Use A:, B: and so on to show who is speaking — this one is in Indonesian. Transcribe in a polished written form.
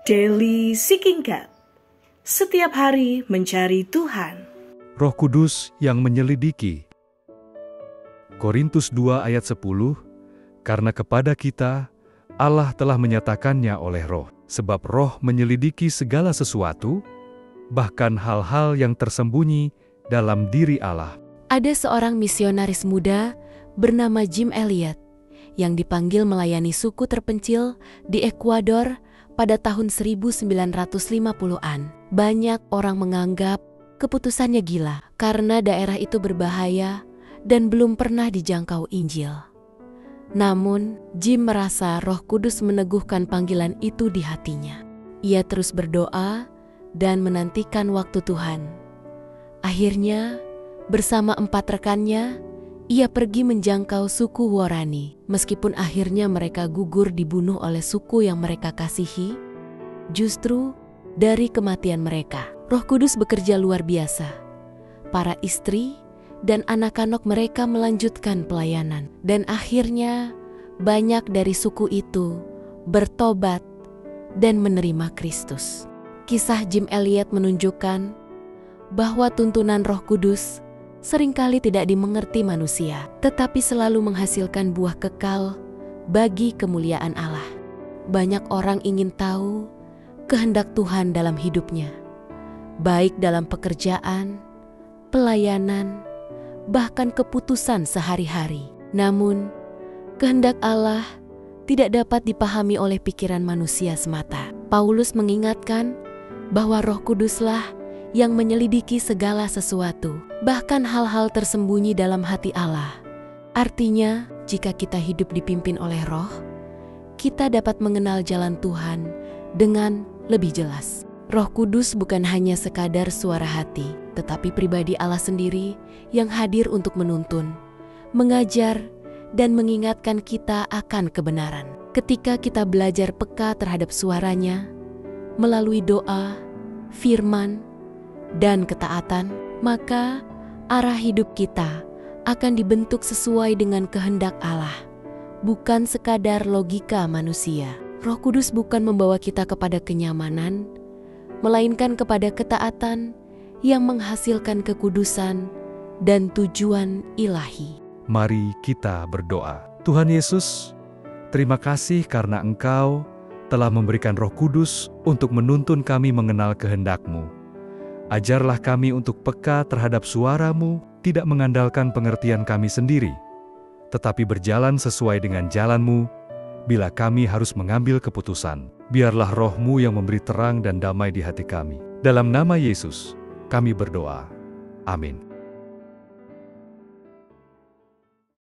A: Daily Seeking God. Setiap hari mencari Tuhan.
B: Roh Kudus yang menyelidiki. Korintus 2 ayat 10, karena kepada kita, Allah telah menyatakannya oleh Roh, sebab Roh menyelidiki segala sesuatu, bahkan hal-hal yang tersembunyi dalam diri Allah.
C: Ada seorang misionaris muda bernama Jim Elliot yang dipanggil melayani suku terpencil di Ekuador pada tahun 1950-an. Banyak orang menganggap keputusannya gila karena daerah itu berbahaya dan belum pernah dijangkau Injil. Namun, Jim merasa Roh Kudus meneguhkan panggilan itu di hatinya. Ia terus berdoa dan menantikan waktu Tuhan. Akhirnya, bersama 4 rekannya, ia pergi menjangkau suku Warani. Meskipun akhirnya mereka gugur dibunuh oleh suku yang mereka kasihi, justru dari kematian mereka, Roh Kudus bekerja luar biasa. Para istri dan anak-anak mereka melanjutkan pelayanan, dan akhirnya banyak dari suku itu bertobat dan menerima Kristus. Kisah Jim Elliot menunjukkan bahwa tuntunan Roh Kudus seringkali tidak dimengerti manusia, tetapi selalu menghasilkan buah kekal bagi kemuliaan Allah. Banyak orang ingin tahu kehendak Tuhan dalam hidupnya, baik dalam pekerjaan, pelayanan, bahkan keputusan sehari-hari. Namun, kehendak Allah tidak dapat dipahami oleh pikiran manusia semata. Paulus mengingatkan bahwa Roh Kuduslah yang menyelidiki segala sesuatu, bahkan hal-hal tersembunyi dalam hati Allah. Artinya, jika kita hidup dipimpin oleh Roh, kita dapat mengenal jalan Tuhan dengan lebih jelas. Roh Kudus bukan hanya sekadar suara hati, tetapi pribadi Allah sendiri yang hadir untuk menuntun, mengajar, dan mengingatkan kita akan kebenaran. Ketika kita belajar peka terhadap suaranya, melalui doa, firman, dan ketaatan, maka arah hidup kita akan dibentuk sesuai dengan kehendak Allah, bukan sekadar logika manusia. Roh Kudus bukan membawa kita kepada kenyamanan, melainkan kepada ketaatan yang menghasilkan kekudusan dan tujuan ilahi.
B: Mari kita berdoa. Tuhan Yesus, terima kasih karena Engkau telah memberikan Roh Kudus untuk menuntun kami mengenal kehendak-Mu. Ajarlah kami untuk peka terhadap suara-Mu, tidak mengandalkan pengertian kami sendiri, tetapi berjalan sesuai dengan jalan-Mu bila kami harus mengambil keputusan. Biarlah Roh-Mu yang memberi terang dan damai di hati kami. Dalam nama Yesus, kami berdoa. Amin.